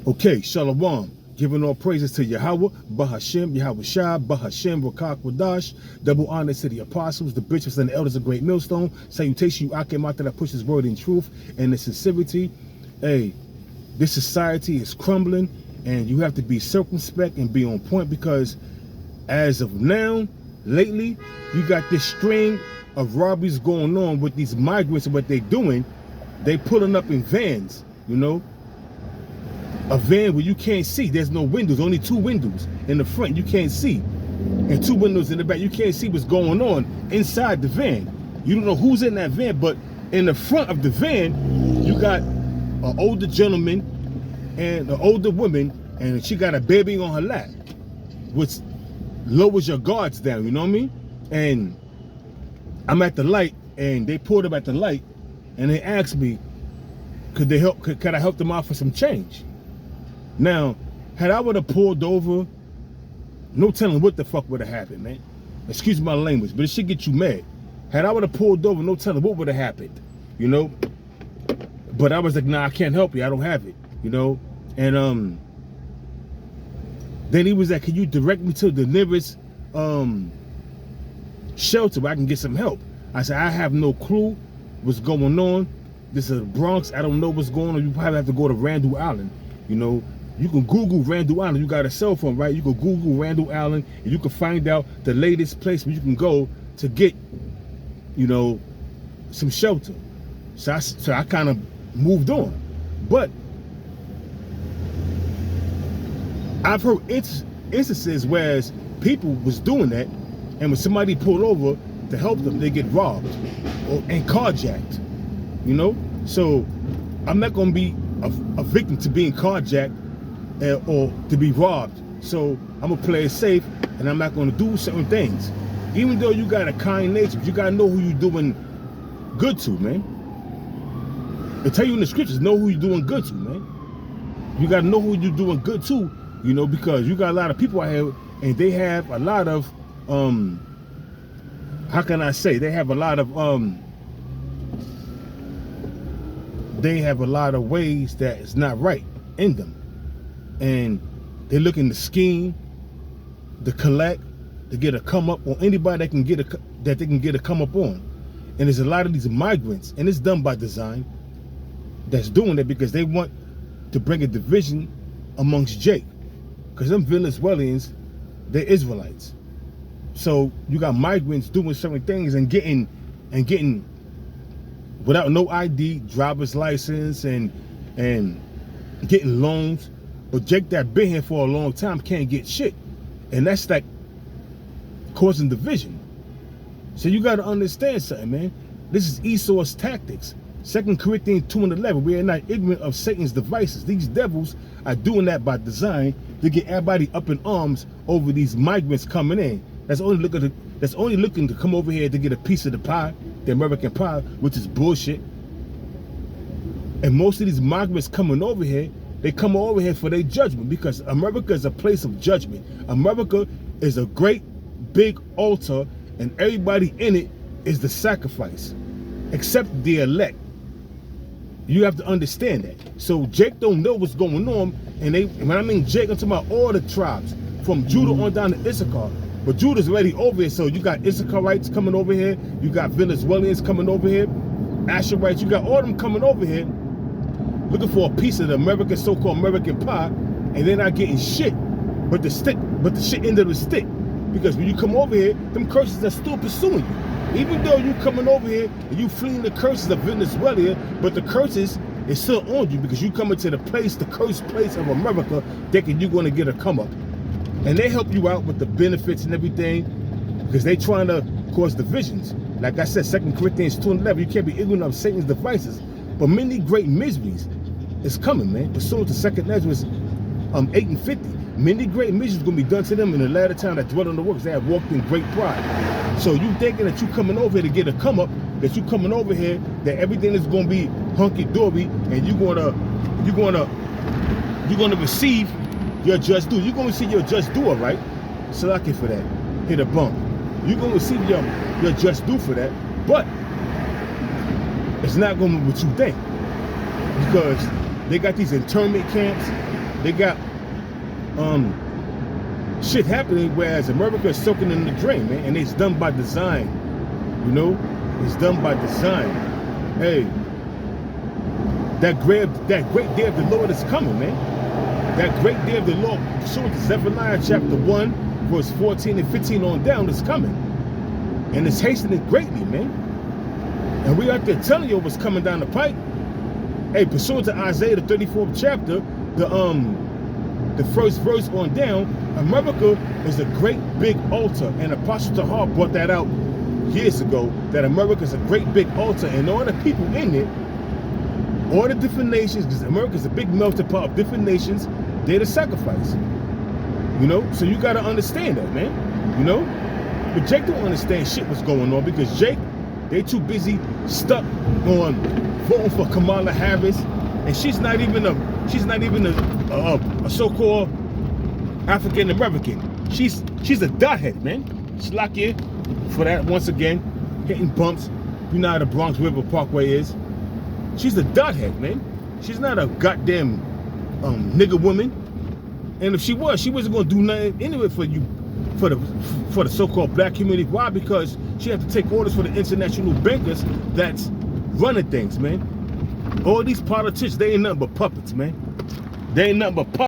Okay, Shalom. Giving all praises to Yahweh, Bahashem, Yahweh Shah, Bahashem, Rakak Wadash. Double honor to the apostles, the bishops, and the elders of Great Millstone. Salutation, you Akemata that pushes word in truth and in sincerity. Hey, this society is crumbling, and you have to be circumspect and be on point, because as of now, lately, you got this string of robberies going on with these migrants, and what they're doing, they pulling up in vans, you know. A van where you can't see. There's no windows, only 2 windows in the front. You can't see. And 2 windows in the back. You can't see what's going on inside the van. You don't know who's in that van, but in the front of the van, you got an older gentleman and an older woman, and she got a baby on her lap, which lowers your guards down, you know what I mean? And I'm at the light, and they pulled up at the light, and they asked me, could I help them out for some change? Now, had I would have pulled over, no telling what the fuck would have happened, man. Excuse my language, but it should get you mad. Had I would have pulled over, no telling what would have happened, you know? But I was like, nah, I can't help you. I don't have it, you know? And then he was like, can you direct me to the nearest shelter where I can get some help? I said, I have no clue what's going on. This is the Bronx. I don't know what's going on. You probably have to go to Randall Island, you know? You can Google Randall Island. You got a cell phone, right? You can Google Randall Island, and you can find out the latest place where you can go to get, you know, some shelter. So I kind of moved on. But I've heard instances where people was doing that, and when somebody pulled over to help them, they get robbed and carjacked, you know? So I'm not going to be a victim to being carjacked or to be robbed. So I'm gonna play it safe, and I'm not gonna do certain things. Even though you got a kind nature, you gotta know who you're doing good to, man. They tell you in the scriptures, know who you're doing good to, man. You gotta know who you're doing good to, you know, because you got a lot of people out here, and they have a lot of, how can I say? They have a lot of ways that is not right in them. And they're looking to scheme, to collect, to get a come up on anybody that they can get a come up on. And there's a lot of these migrants, and it's done by design, that's doing it because they want to bring a division amongst Jake. Because them Venezuelans, they're Israelites. So you got migrants doing certain things and getting without no ID, driver's license, and getting loans. But Jake that been here for a long time can't get shit. And that's like causing division. So you got to understand something, man. This is Esau's tactics. 2 Corinthians 2:11, we are not ignorant of Satan's devices. These devils are doing that by design to get everybody up in arms over these migrants coming in. That's only looking to come over here to get a piece of the pie, the American pie, which is bullshit. And most of these migrants coming over here, they come over here for their judgment, because America is a place of judgment. America is a great big altar, and everybody in it is the sacrifice, except the elect. You have to understand that. So Jake don't know what's going on, and when I mean Jake, I'm talking about all the tribes, from Judah on down to Issachar. But Judah's already over here, so you got Issacharites coming over here, you got Venezuelans coming over here, Asherites, you got all them coming over here, looking for a piece of the American, so-called American pie, and they're not getting shit but the shit end of the stick. Because when you come over here, them curses are still pursuing you. Even though you coming over here and you fleeing the curses of Venezuela, but the curses is still on you, because you coming to the cursed place of America, thinking you're going to get a come up. And they help you out with the benefits and everything, because they trying to cause divisions. Like I said, 2 Corinthians 2:11, you can't be ignorant of Satan's devices. But many great miseries is coming, man. Pursuant to 2 Ezra 8:50. Many great miseries going to be done to them in the latter time that dwell on the works. They have walked in great pride. So you thinking that you coming over here to get a come up, that you coming over here, that everything is going to be hunky-dory, and you're going to receive your just due. You're going to receive your just due, right? Salaki for that. Hit a bump. You're going to receive your just due for that. But it's not going to be what you think, because they got these internment camps, they got shit happening, whereas America is soaking in the drain, man, and it's done by design. You know, it's done by design. Hey, that great day of the Lord is coming, man. That great day of the Lord, pursuant to Zephaniah chapter 1, verse 14 and 15 on down, is coming, and it's hastening greatly, man. And we out there telling you what's coming down the pipe. Hey, pursuant to Isaiah the 34th chapter, the first verse on down, America is a great big altar, and Apostle Tahar brought that out years ago, that America is a great big altar, and all the people in it, all the different nations, because America is a big melting pot of different nations, they're the sacrifice. You know, so you got to understand that, man. You know, but Jake don't understand shit what's going on, because Jake, they too busy stuck on voting for Kamala Harris, and she's not even a so-called African American. She's a dothead, man. Slack for that once again, hitting bumps. You know how the Bronx River Parkway is. She's a dothead, man. She's not a goddamn nigger woman. And if she wasn't gonna do nothing anyway for you, for the so-called black community. Why? Because she had to take orders for the international bankers that's running things, man. All these politicians, they ain't nothing but puppets, man. They ain't nothing but puppets.